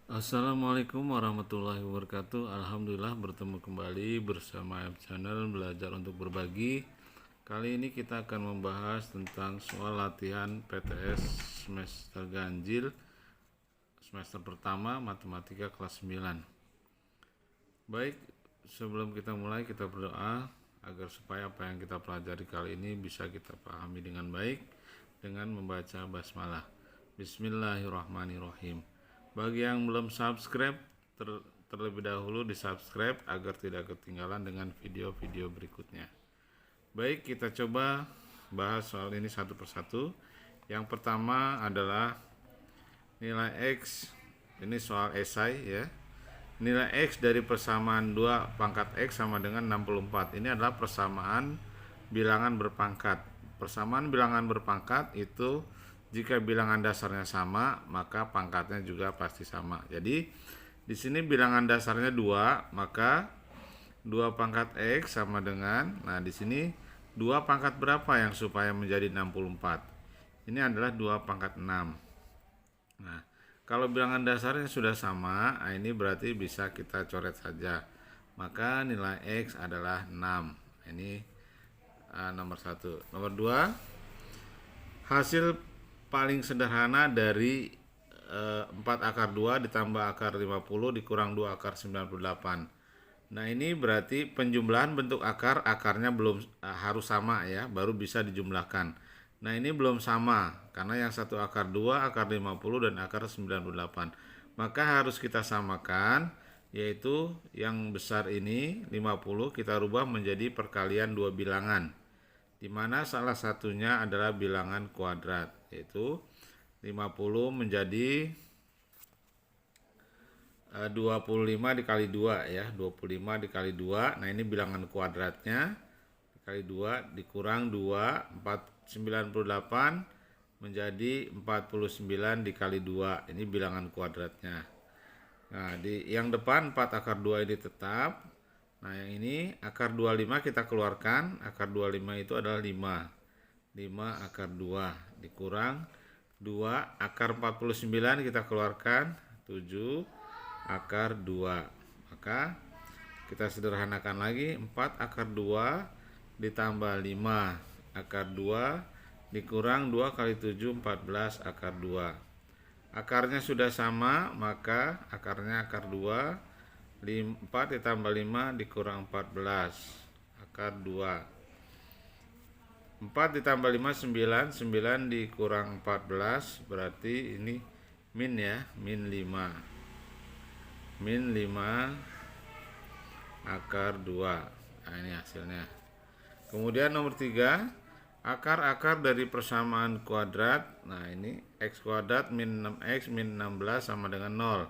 Assalamualaikum warahmatullahi wabarakatuh. Alhamdulillah bertemu kembali bersama channel Belajar untuk Berbagi. Kali ini kita akan membahas tentang soal latihan PTS semester ganjil semester pertama matematika kelas 9. Baik, sebelum kita mulai kita berdoa agar supaya apa yang kita pelajari kali ini bisa kita pahami dengan baik dengan membaca basmalah. Bismillahirrahmanirrahim. Bagi yang belum subscribe, terlebih dahulu di subscribe agar tidak ketinggalan dengan video-video berikutnya. Baik, kita coba bahas soal ini satu persatu. Yang pertama adalah nilai X. Ini soal esai ya. Nilai X dari persamaan 2 pangkat X sama dengan 64. Ini adalah persamaan bilangan berpangkat. Persamaan bilangan berpangkat itu jika bilangan dasarnya sama, maka pangkatnya juga pasti sama. Jadi di sini bilangan dasarnya 2, maka 2 pangkat X sama dengan, nah di sini 2 pangkat berapa yang supaya menjadi 64? Ini adalah 2 pangkat 6. Nah, kalau bilangan dasarnya sudah sama, ini berarti bisa kita coret saja. Maka nilai X adalah 6. Ini nomor 1. Nomor 2, hasil paling sederhana dari 4 akar 2 ditambah akar 50 dikurang 2 akar 98. Nah, ini berarti penjumlahan bentuk akarnya belum harus sama ya, baru bisa dijumlahkan. Nah, ini belum sama karena yang satu akar 2, akar 50 dan akar 98. Maka harus kita samakan, yaitu yang besar ini 50 kita rubah menjadi perkalian dua bilangan, di mana salah satunya adalah bilangan kuadrat, yaitu 50 menjadi 25 dikali 2 ya, 25 dikali 2. Nah, ini bilangan kuadratnya dikali 2 dikurang 2, 98 menjadi 49 dikali 2. Ini bilangan kuadratnya. Nah, di yang depan 4 akar 2 ini tetap. Nah, yang ini akar 25 kita keluarkan. Akar 25 itu adalah 5. 5 akar 2 dikurang 2 akar 49 kita keluarkan 7 akar 2. Maka kita sederhanakan lagi, 4 akar 2 ditambah 5 akar 2 dikurang 2 kali 7 14 akar 2. Akarnya sudah sama, maka akarnya akar 2, 4 ditambah 5 dikurang 14 akar 2. 4 ditambah 5 9, 9 dikurang 14 berarti ini min ya, min 5. Min 5 akar 2. Nah, ini hasilnya. Kemudian nomor 3, akar-akar dari persamaan kuadrat. Nah, ini X kuadrat min 6X min 16 sama dengan 0.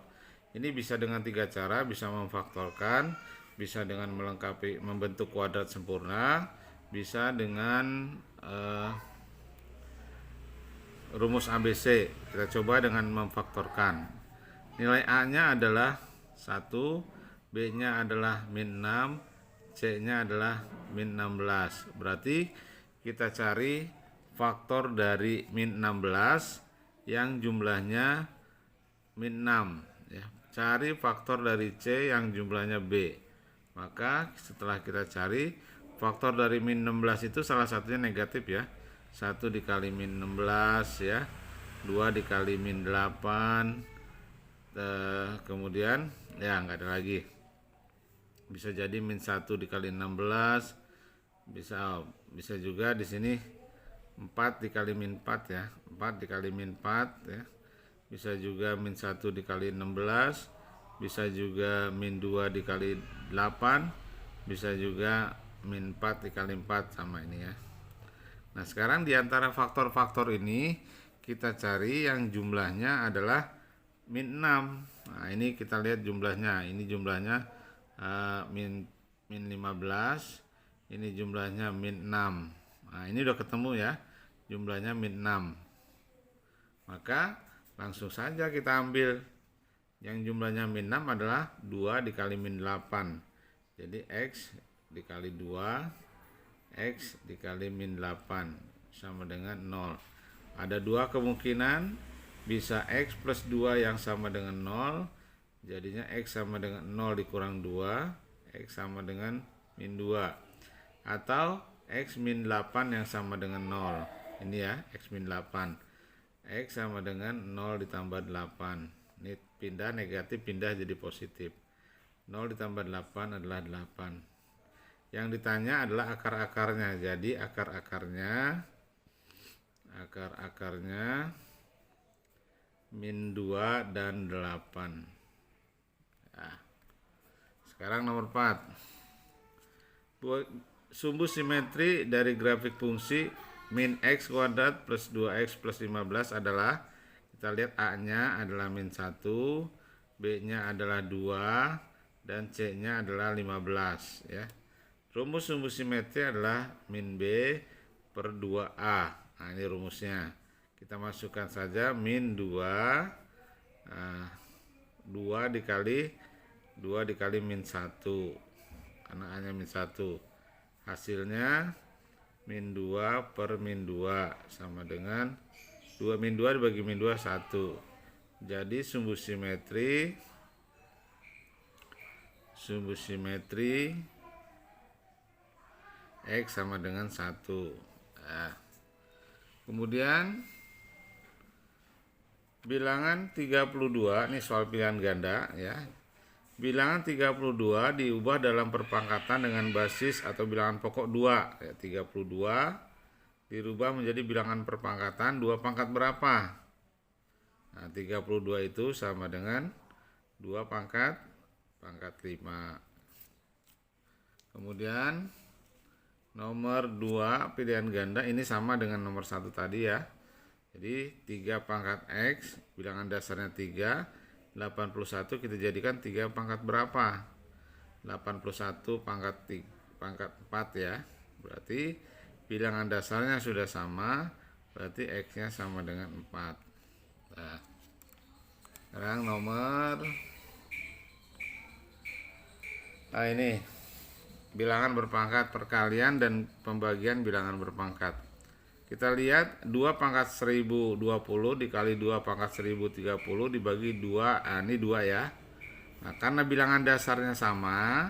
Ini bisa dengan 3 cara, bisa memfaktorkan, bisa dengan melengkapi membentuk kuadrat sempurna, bisa dengan rumus ABC. Kita coba dengan memfaktorkan. Nilai A-nya adalah 1, B-nya adalah min 6, C-nya adalah min 16. Berarti kita cari faktor dari min 16 yang jumlahnya min 6 ya. Cari faktor dari C yang jumlahnya B. Maka setelah kita cari faktor dari min 16 itu salah satunya negatif ya. 1 dikali min 16 ya. 2 dikali min 8. Kemudian ya nggak ada lagi. Bisa jadi min 1 dikali 16. Bisa juga di sini 4 dikali min 4 ya. 4 dikali min 4 ya. Bisa juga min 1 dikali 16. Bisa juga min 2 dikali 8. Bisa juga min 4 dikali 4 sama ini ya. Nah, sekarang diantara faktor-faktor ini kita cari yang jumlahnya adalah min 6. Nah, ini kita lihat jumlahnya. Ini jumlahnya min 15. Ini jumlahnya min 6. Nah, ini udah ketemu ya. Jumlahnya min 6. Maka langsung saja kita ambil. Yang jumlahnya min 6 adalah 2 dikali min 8. Jadi X dikali 2, X dikali min 8 sama dengan 0. Ada dua kemungkinan, bisa X plus 2 yang sama dengan 0, Jadinya X sama dengan 0 dikurang 2, X sama dengan min 2. Atau X min 8 yang sama dengan 0. Ini ya, X min 8. X sama dengan 0 ditambah 8. Ini pindah negatif, pindah jadi positif. 0 ditambah 8 adalah 8. Yang ditanya adalah akar-akarnya. Jadi akar-akarnya min 2 dan 8. Nah, sekarang nomor 4. Sumbu simetri dari grafik fungsi min x kuadrat plus 2x plus 15 adalah, kita lihat A-nya adalah min 1, B-nya adalah 2, dan C-nya adalah 15 ya. Rumus sumbu simetri adalah min B per 2A. Nah, ini rumusnya. Kita masukkan saja min 2, 2 dikali min 1. Karena A-nya min 1. Hasilnya min 2 per min 2 sama dengan 2 min 2 dibagi min 2, 1. Jadi sumbu simetri X sama dengan 1. Nah, kemudian bilangan 32, ini soal pilihan ganda ya. Bilangan 32 diubah dalam perpangkatan dengan basis atau bilangan pokok 2 ya. 32 dirubah menjadi bilangan perpangkatan 2 pangkat berapa? Nah, 32 itu sama dengan 2 pangkat 5. Kemudian nomor 2 pilihan ganda ini sama dengan nomor 1 tadi ya. Jadi 3 pangkat X, bilangan dasarnya 3, 81 kita jadikan 3 pangkat berapa? 81 pangkat 4 ya. Berarti bilangan dasarnya sudah sama, berarti X-nya sama dengan 4. Nah, sekarang ini bilangan berpangkat perkalian dan pembagian bilangan berpangkat. Kita lihat 2 pangkat 1020 dikali 2 pangkat 1030 dibagi 2. Nah, ini 2 ya. Nah, karena bilangan dasarnya sama,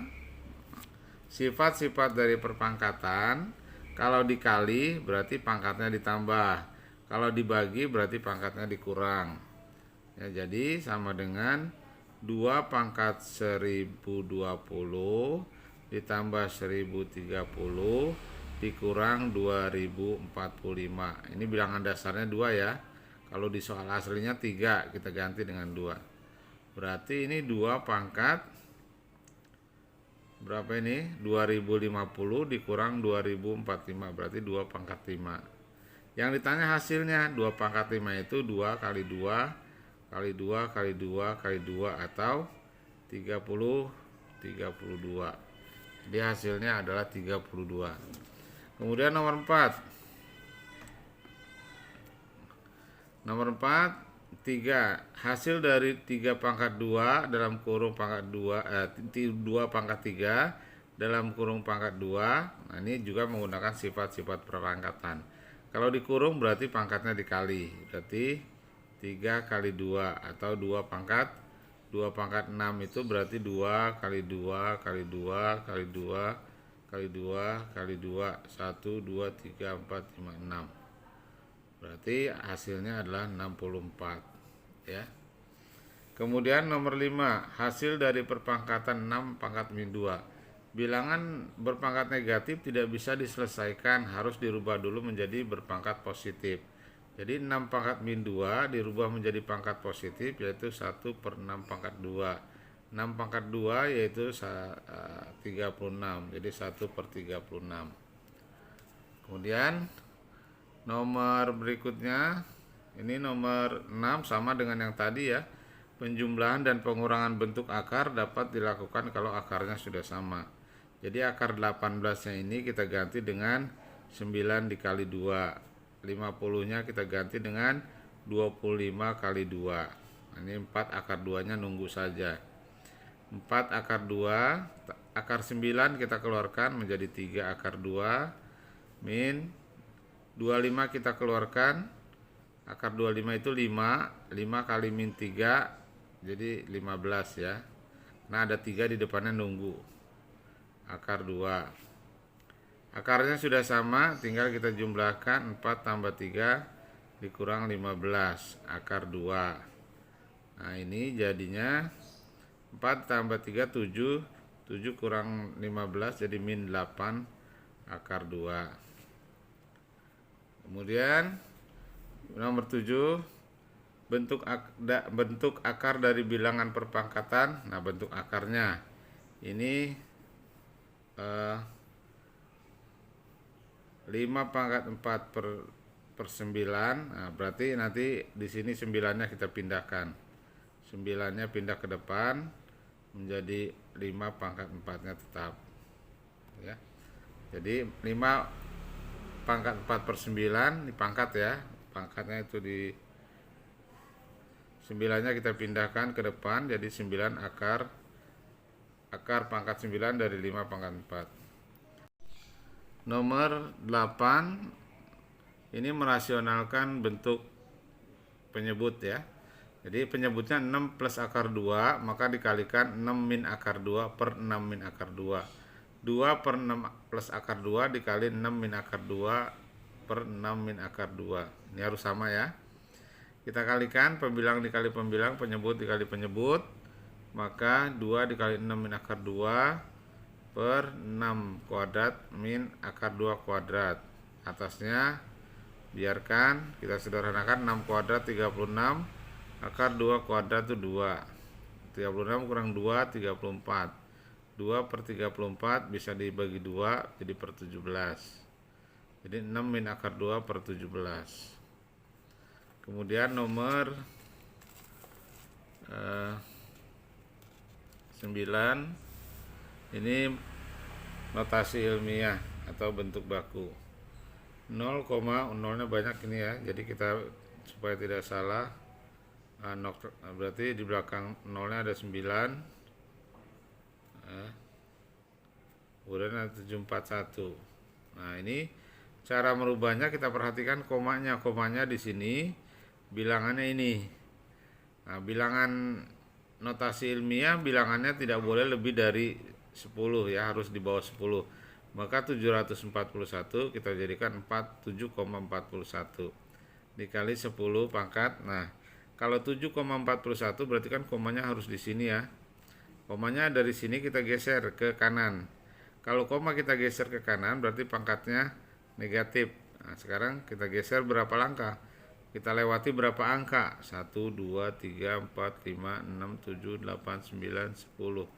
sifat-sifat dari perpangkatan, kalau dikali berarti pangkatnya ditambah, kalau dibagi berarti pangkatnya dikurang ya. Jadi sama dengan 2 pangkat 1020 ditambah 1030 dikurang 2045. Ini bilangan dasarnya 2 ya. Kalau di soal aslinya 3, kita ganti dengan 2. Berarti ini 2 pangkat berapa ini? 2050 dikurang 2045, berarti 2 pangkat 5. Yang ditanya hasilnya, 2 pangkat 5 itu 2 kali 2 kali 2 kali 2 kali 2 atau 32. Jadi hasilnya adalah 32. Kemudian nomor 4. Nomor 4, 3. Hasil dari 3 pangkat 2 dalam kurung pangkat 2, 2 pangkat 3 dalam kurung pangkat 2. Nah, ini juga menggunakan sifat-sifat perpangkatan. Kalau dikurung berarti pangkatnya dikali. Berarti 3 kali 2 atau 2 pangkat 6 itu berarti 2 kali 2 kali 2 kali 2 kali 2 kali 2, 1, 2, 3, 4, 5, 6. Berarti hasilnya adalah 64 ya. Kemudian nomor 5, hasil dari perpangkatan 6 pangkat min 2. Bilangan berpangkat negatif tidak bisa diselesaikan, harus dirubah dulu menjadi berpangkat positif. Jadi 6 pangkat min 2 dirubah menjadi pangkat positif, yaitu 1 per 6 pangkat 2. 6 pangkat 2 yaitu 36, jadi 1 per 36. Kemudian nomor berikutnya, ini nomor 6 sama dengan yang tadi ya. Penjumlahan dan pengurangan bentuk akar dapat dilakukan kalau akarnya sudah sama. Jadi akar 18-nya ini kita ganti dengan 9 dikali 2. 50-nya kita ganti dengan 25 kali 2. Ini 4 akar 2-nya nunggu saja. 4 akar 2, akar 9 kita keluarkan menjadi 3 akar 2 min 25 kita keluarkan, akar 25 itu 5 kali min 3 jadi 15 ya. Nah ada 3 di depannya nunggu. Akar 2. Akarnya sudah sama, tinggal kita jumlahkan 4 tambah 3 dikurang 15, akar 2. Nah ini jadinya 4 tambah 3 7, 7 kurang 15 jadi min 8 akar 2. Kemudian nomor 7, bentuk akar dari bilangan perpangkatan. Nah bentuk akarnya ini 5 pangkat 4 per 9. Nah, berarti nanti di sini 9-nya kita pindahkan. 9-nya pindah ke depan menjadi 5 pangkat 4-nya tetap. Ya. Jadi 5 pangkat 4 per 9 dipangkat ya. Pangkatnya itu di 9-nya kita pindahkan ke depan jadi 9 akar pangkat 9 dari 5 pangkat 4. Nomor 8 ini merasionalkan bentuk penyebut ya. Jadi penyebutnya 6 plus akar 2, maka dikalikan 6 min akar 2 per 6 min akar 2. 2 per 6 plus akar 2 dikali 6 min akar 2 per 6 min akar 2. Ini harus sama ya. Kita kalikan pembilang dikali pembilang, penyebut dikali penyebut. Maka 2 dikali 6 min akar 2 per 6 kuadrat min akar 2 kuadrat. Atasnya biarkan kita sederhanakan, 6 kuadrat 36, akar 2 kuadrat itu 2. 36 kurang 2 34. 2 per 34 bisa dibagi 2 jadi per 17. Jadi 6 min akar 2 per 17. Kemudian nomor 9 ini notasi ilmiah atau bentuk baku. 0, nolnya banyak ini ya. Jadi kita supaya tidak salah, berarti di belakang nolnya ada 9. Kemudian ada 741. Nah ini cara merubahnya, kita perhatikan komanya di sini bilangannya ini. Nah bilangan notasi ilmiah bilangannya tidak boleh lebih dari 10 ya, harus di bawah 10. Maka 741 kita jadikan 7,41 dikali 10 pangkat. Nah kalau 7,41 berarti kan komanya harus di sini ya. Komanya dari sini kita geser ke kanan. Kalau koma kita geser ke kanan berarti pangkatnya negatif. Nah, sekarang kita geser berapa langkah? Kita lewati berapa angka? 1, 2, 3, 4, 5, 6, 7, 8, 9, 10.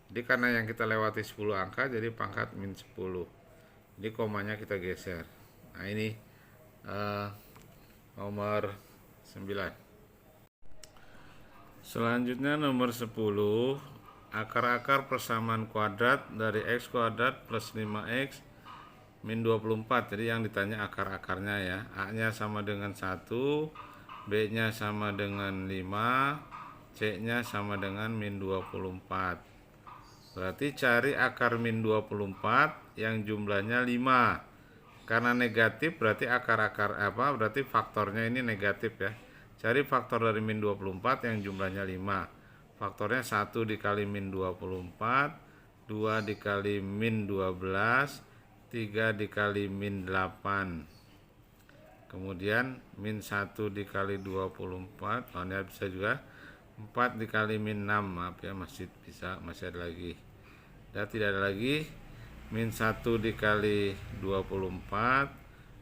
Jadi karena yang kita lewati 10 angka jadi pangkat min 10. Jadi komanya kita geser. Nah ini nomor 9. Selanjutnya nomor 10. Akar-akar persamaan kuadrat dari x kuadrat plus 5x min 24. Jadi yang ditanya akar-akarnya ya. A-nya sama dengan 1, B-nya sama dengan 5, C-nya sama dengan min 24. Berarti cari akar min 24 yang jumlahnya 5. Karena negatif berarti berarti faktornya ini negatif ya. Cari faktor dari min 24 yang jumlahnya 5. Faktornya 1 dikali min 24, 2 dikali min 12, 3 dikali min 8. Kemudian min 1 dikali 24, ini bisa juga 4 dikali min 6, maaf ya masih bisa, masih ada lagi. Dan tidak ada lagi. Min 1 dikali 24,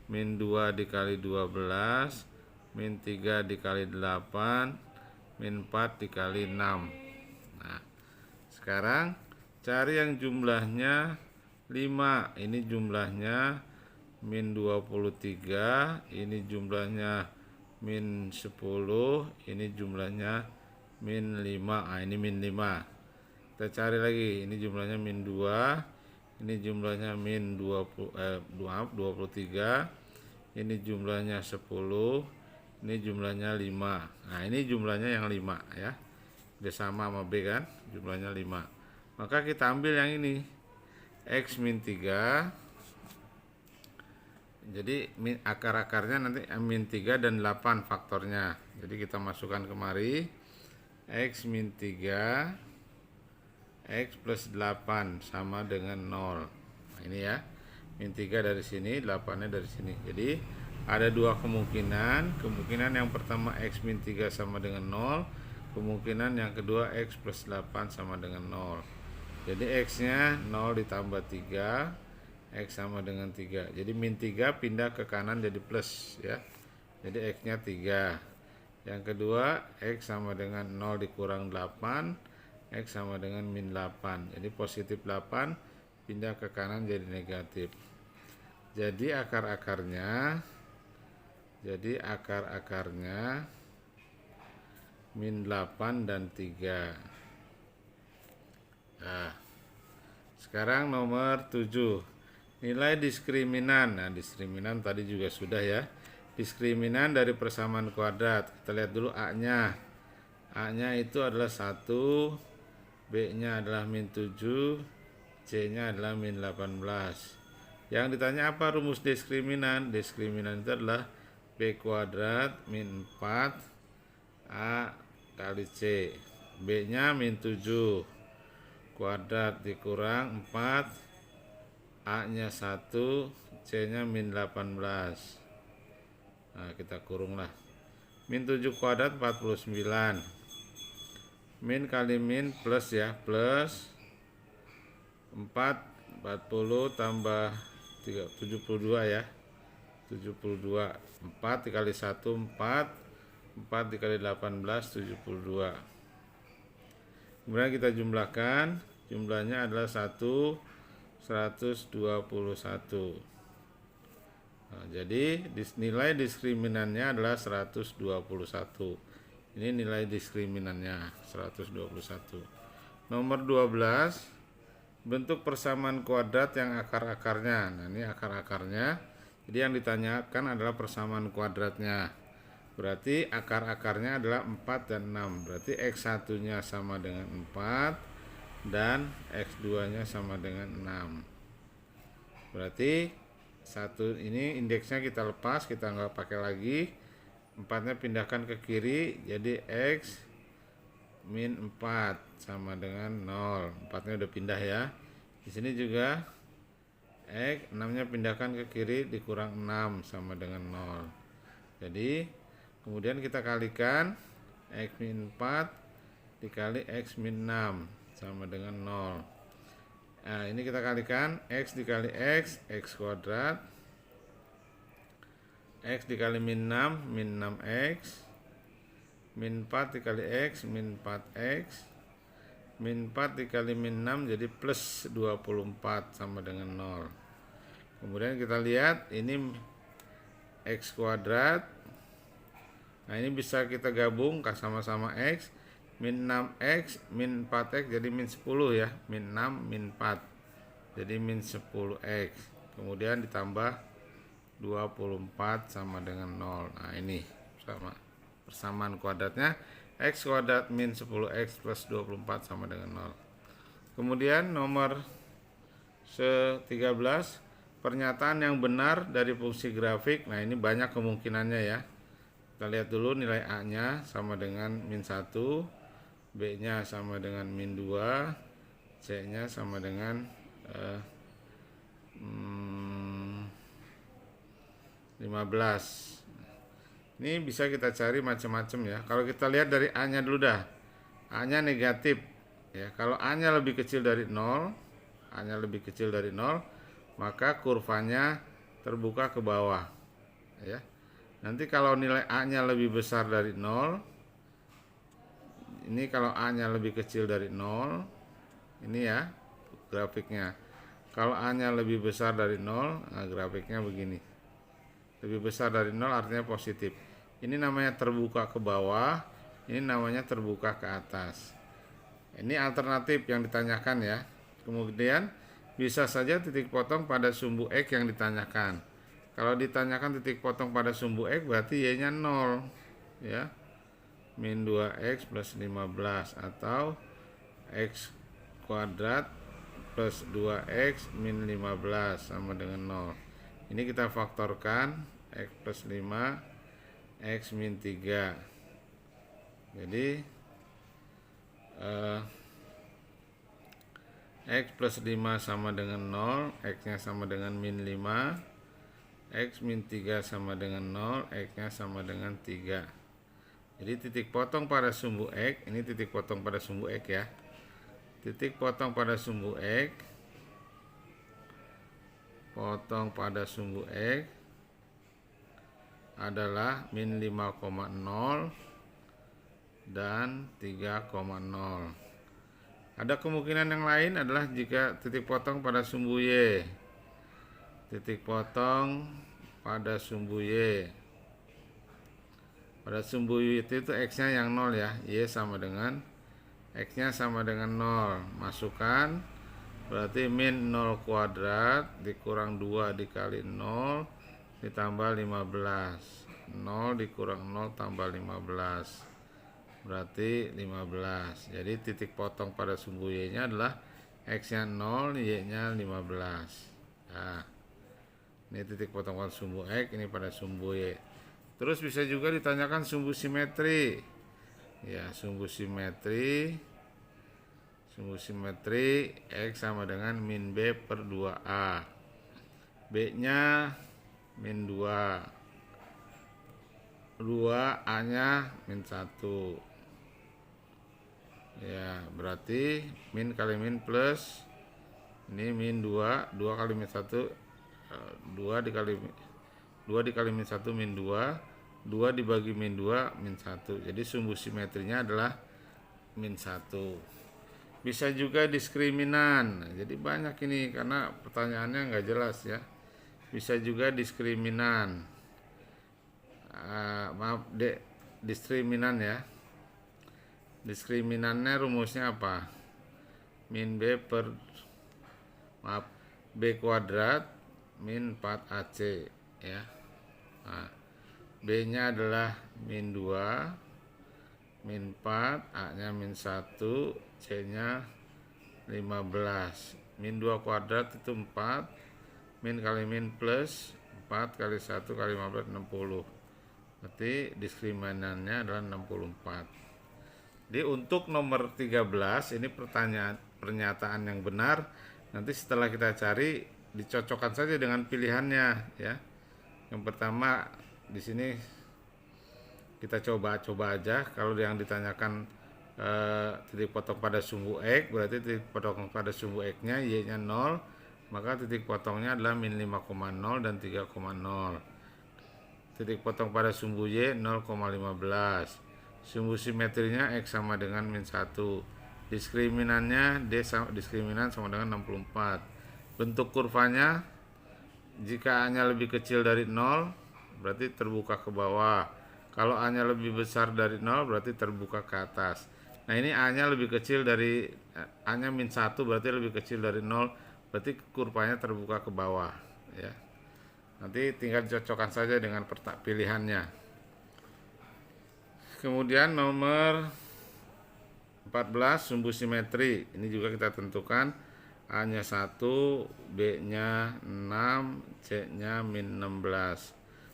min 2 dikali 12, min 3 dikali 8, min 4 dikali 6. Nah sekarang cari yang jumlahnya 5. Ini jumlahnya min 23, ini jumlahnya min 10, ini jumlahnya min 5. Nah ini min 5. Kita cari lagi, ini jumlahnya min 2, ini jumlahnya min 23, ini jumlahnya 10, ini jumlahnya 5. Nah ini jumlahnya yang 5 ya, udah sama sama B kan, jumlahnya 5. Maka kita ambil yang ini X min 3. Jadi akar-akarnya nanti min 3 dan 8 faktornya. Jadi kita masukkan kemari. X min 3, X plus 8 sama dengan 0. Nah, ini ya, min 3 dari sini, 8-nya dari sini. Jadi ada dua kemungkinan. Kemungkinan yang pertama X min 3 sama dengan 0, kemungkinan yang kedua X plus 8 sama dengan 0. Jadi X nya 0 ditambah 3, X sama dengan 3. Jadi min 3 pindah ke kanan jadi plus ya. Jadi X nya 3. Yang kedua X sama dengan 0 dikurang 8, X sama dengan min 8. Jadi positif 8 pindah ke kanan jadi negatif. Jadi akar-akarnya min 8 dan 3. Nah, sekarang nomor 7. Nilai diskriminan. Nah, diskriminan tadi juga sudah ya. Diskriminan dari persamaan kuadrat. Kita lihat dulu A-nya. A-nya itu adalah 1, B-nya adalah min 7, C-nya adalah min 18. Yang ditanya apa rumus diskriminan? Diskriminan itu adalah B kuadrat min 4 A kali C. B-nya min 7 kuadrat dikurang 4, A-nya 1, C-nya min 18. Nah, kita kurung lah. Min 7 kuadrat 49. Min kali min plus ya, plus 4, 40 tambah 3, 72 ya. 72. 4 dikali 1, 4. 4 dikali 18, 72. Kemudian kita jumlahkan, jumlahnya adalah 121. Nah, jadi nilai diskriminannya adalah 121. Ini nilai diskriminannya 121. Nomor 12, bentuk persamaan kuadrat yang akar-akarnya. Nah, ini akar-akarnya. Jadi yang ditanyakan adalah persamaan kuadratnya. Berarti akar-akarnya adalah 4 dan 6. Berarti X1-nya sama dengan 4 dan X2-nya sama dengan 6. Berarti satu ini indeksnya kita lepas, kita nggak pakai lagi. 4-nya pindahkan ke kiri, jadi X min 4 sama dengan 0. 4-nya udah pindah ya. Di sini juga X 6-nya pindahkan ke kiri dikurang 6 sama dengan 0. Jadi kemudian kita kalikan X min 4 dikali X min 6 sama dengan 0. Nah, ini kita kalikan X dikali X, X kuadrat. X dikali min 6, min 6X. Min 4 dikali X, min 4X. Min 4 dikali min 6 jadi plus 24 sama dengan 0. Kemudian kita lihat ini X kuadrat. Nah, ini bisa kita gabung sama-sama X. Min 6X, min 4X jadi min 10 ya. Min 6, min 4. Jadi min 10X. Kemudian ditambah 24 sama dengan 0. Nah, ini persamaan kuadratnya. X kuadrat min 10X plus 24 sama dengan 0. Kemudian nomor 13, pernyataan yang benar dari fungsi grafik. Nah, ini banyak kemungkinannya ya. Kita lihat dulu nilai A-nya sama dengan min 1, B-nya sama dengan min 2, C-nya sama dengan 15. Ini bisa kita cari macam-macam ya. Kalau kita lihat dari A-nya dulu dah. A-nya negatif ya. Kalau A-nya lebih kecil dari 0, A-nya lebih kecil dari 0, maka kurvanya terbuka ke bawah ya. Nanti kalau nilai A-nya lebih besar dari 0, ini kalau A-nya lebih kecil dari 0, ini ya grafiknya. Kalau A-nya lebih besar dari 0, nah grafiknya begini. Lebih besar dari 0 artinya positif. Ini namanya terbuka ke bawah, ini namanya terbuka ke atas. Ini alternatif yang ditanyakan ya. Kemudian bisa saja titik potong pada sumbu X yang ditanyakan. Kalau ditanyakan titik potong pada sumbu X berarti Y-nya 0 ya. Min 2X plus 15 atau X kuadrat plus 2X min 15 sama dengan 0. Ini kita faktorkan X plus 5 X min 3. Jadi X plus 5 sama dengan 0, X-nya sama dengan min 5, X min 3 sama dengan 0, X-nya sama dengan 3. Jadi titik potong pada sumbu X, ini titik potong pada sumbu X ya. Titik potong pada sumbu X, potong pada sumbu X adalah min 5,0 dan 3,0. Ada kemungkinan yang lain adalah jika titik potong pada sumbu Y. Titik potong pada sumbu Y. Pada sumbu Y itu X-nya yang 0 ya. Y sama dengan X-nya sama dengan 0. Masukkan, berarti min 0 kuadrat dikurang 2 dikali 0 ditambah 15. 0 dikurang 0 tambah 15. Berarti 15. Jadi titik potong pada sumbu Y-nya adalah X-nya 0, Y-nya 15. Nah, ini titik potong pada sumbu X, ini pada sumbu Y. Terus bisa juga ditanyakan sumbu simetri. Ya, sumbu simetri. Sumbu simetri X sama dengan min B per 2A. B-nya min 2. 2A-nya min 1. Ya, berarti min kali min plus ini min 2, 2 kali min 1, 2 dikali min 1 min 2, 2 dibagi min 2 min 1. Jadi sumbu simetrinya adalah min 1. Bisa juga diskriminan. Jadi banyak ini karena pertanyaannya nggak jelas ya. Bisa juga diskriminan. Maaf, diskriminan ya. Diskriminannya rumusnya apa? Min B per B kuadrat min 4AC ya. Nah, B-nya adalah min 2, min 4, A-nya min 1, C-nya 15. Min 2 kuadrat itu 4, min kali min plus 4 kali 1 kali 15 60. Berarti diskriminannya adalah 64. Jadi untuk nomor 13 ini pernyataan yang benar. Nanti setelah kita cari dicocokkan saja dengan pilihannya ya. Yang pertama di sini kita coba aja. Kalau yang ditanyakan titik potong pada sumbu X, berarti titik potong pada sumbu X-nya Y-nya 0, maka titik potongnya adalah min 5,0 dan 3,0. Titik potong pada sumbu Y 0,15. Sumbu simetrinya X sama dengan min 1. Diskriminannya diskriminan sama dengan 64. Bentuk kurvanya jika A-nya lebih kecil dari 0 berarti terbuka ke bawah. Kalau A-nya lebih besar dari 0 berarti terbuka ke atas. Nah, ini A-nya lebih kecil dari A-nya min 1 berarti lebih kecil dari 0, berarti kurvanya terbuka ke bawah ya. Nanti tinggal cocokkan saja dengan pilihannya. Kemudian nomor 14 sumbu simetri. Ini juga kita tentukan A-nya 1, B-nya 6, C-nya min 16.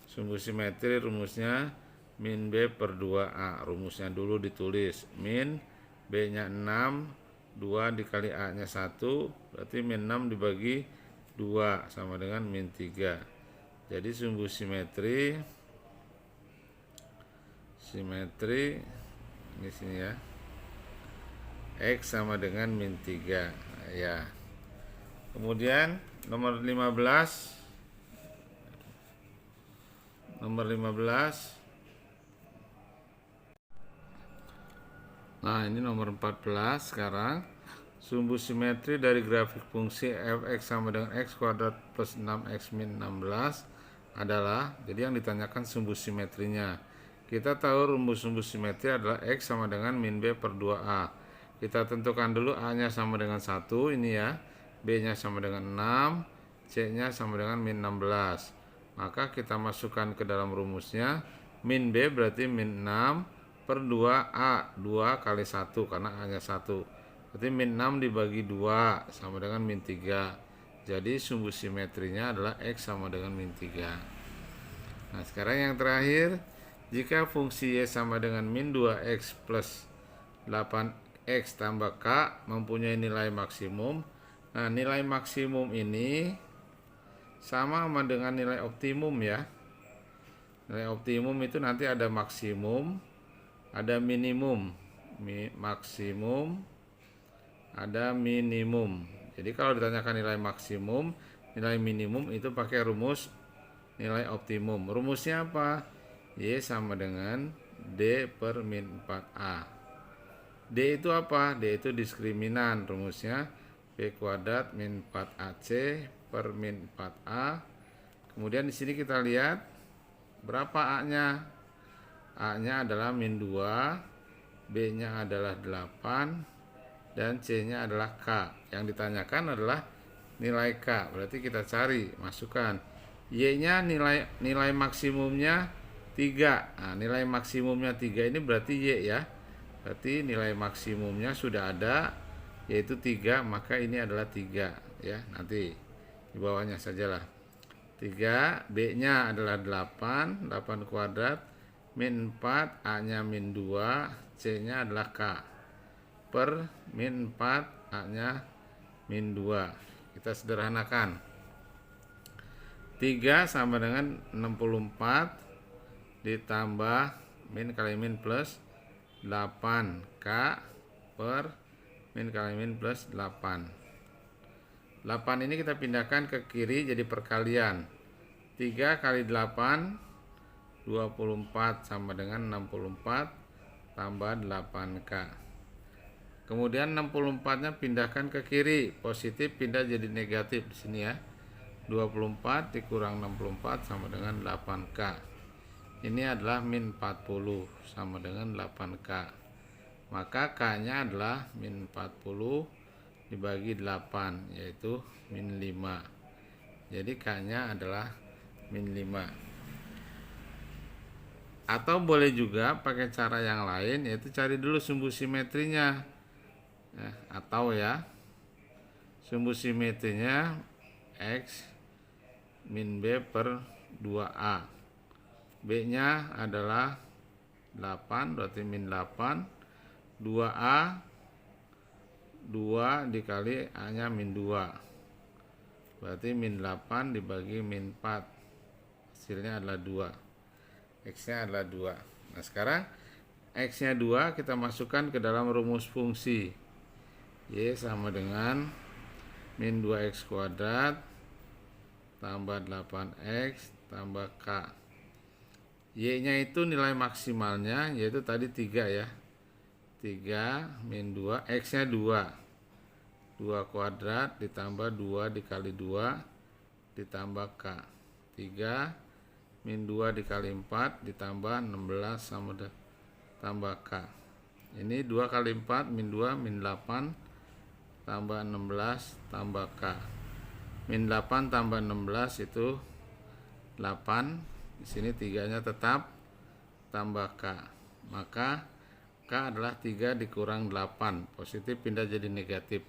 Sumbu simetri rumusnya min B per 2A. Rumusnya dulu ditulis. Min B-nya 6, 2 dikali A-nya 1, berarti min 6 dibagi 2 sama dengan min 3. Jadi sumbu simetri ini sini ya, X sama dengan min 3 ya. Kemudian nomor 15 nah ini nomor 14 sekarang. Sumbu simetri dari grafik fungsi f(x) sama dengan x kuadrat plus 6x min 16 adalah, jadi yang ditanyakan sumbu simetrinya. Kita tahu rumus sumbu simetri adalah X sama dengan min B per 2A. Kita tentukan dulu A-nya sama dengan 1 ini ya, B-nya sama dengan 6, C-nya sama dengan min 16. Maka kita masukkan ke dalam rumusnya, min B berarti min 6 per 2A, 2 kali 1 karena A-nya 1. Berarti min 6 dibagi 2 sama dengan min 3. Jadi sumbu simetrinya adalah X sama dengan min 3. Nah, sekarang yang terakhir, jika fungsi Y sama dengan min 2X plus 8X tambah K mempunyai nilai maksimum, Nah, nilai maksimum ini sama dengan nilai optimum ya. Nilai optimum itu nanti ada maksimum, ada minimum. Maksimum, ada minimum. Jadi kalau ditanyakan nilai maksimum, nilai minimum itu pakai rumus nilai optimum. Rumusnya apa? Y sama dengan D per min 4A. D itu apa? D itu diskriminan. Rumusnya P kuadrat min 4AC per min 4A. Kemudian di sini kita lihat berapa A-nya. A-nya adalah min 2, B-nya adalah 8, dan C-nya adalah K. Yang ditanyakan adalah nilai K. Berarti kita cari, masukkan. Y-nya nilai maksimumnya 3. Nah, nilai maksimumnya 3 ini berarti Y ya. Berarti nilai maksimumnya sudah ada, yaitu 3, maka ini adalah 3 ya. Nanti di bawahnya sajalah. 3, B-nya adalah 8 kuadrat min 4, A-nya min 2, C-nya adalah K per min 4, A-nya min 2. Kita sederhanakan. 3 sama dengan 64 ditambah min kali min plus 8K per min kali min plus 8. 8 ini kita pindahkan ke kiri jadi perkalian. 3 kali 8 24 sama dengan 64 tambah 8K. Kemudian 64-nya pindahkan ke kiri, positif pindah jadi negatif di sini ya. 24 dikurang 64 sama dengan 8K. Ini adalah min 40 sama dengan 8K. Maka K-nya adalah min 40 dibagi 8, yaitu min 5. Jadi K-nya adalah min 5. Atau boleh juga pakai cara yang lain, yaitu cari dulu sumbu simetrinya. Atau ya, sumbu simetrinya X min B per 2A. B-nya adalah 8, berarti min 8. 2A, 2 dikali A-nya min 2. Berarti min 8 dibagi min 4. Hasilnya adalah 2. X-nya adalah 2. Nah, sekarang X-nya 2 kita masukkan ke dalam rumus fungsi. Y sama dengan min 2X kuadrat tambah 8X tambah K. Y-nya itu nilai maksimalnya, yaitu tadi 3 ya. 3 min 2, X-nya 2. 2 kuadrat ditambah 2 dikali 2 ditambah K. 3 min 2 dikali 4 ditambah 16 sama tambah K. Ini 2 kali 4 min 2 min 8 tambah 16 tambah K. Min 8 tambah 16 itu 8. Di sini 3-nya tetap tambah K. Maka K adalah 3 dikurang 8. Positif pindah jadi negatif.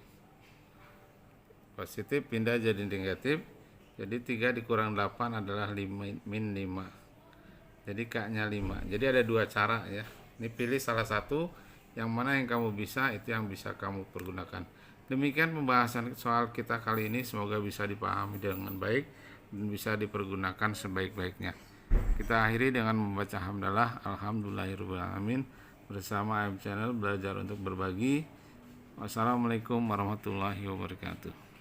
Positif pindah jadi negatif. Jadi 3 dikurang 8 adalah min 5. Jadi K-nya 5. Jadi ada dua cara ya. Ini pilih salah satu, yang mana yang kamu bisa, itu yang bisa kamu pergunakan. Demikian pembahasan soal kita kali ini, semoga bisa dipahami dengan baik dan bisa dipergunakan sebaik-baiknya. Kita akhiri dengan membaca hamdalah alhamdulillahirrahmanirrahim bersama AM Channel, belajar untuk berbagi. Wassalamualaikum warahmatullahi wabarakatuh.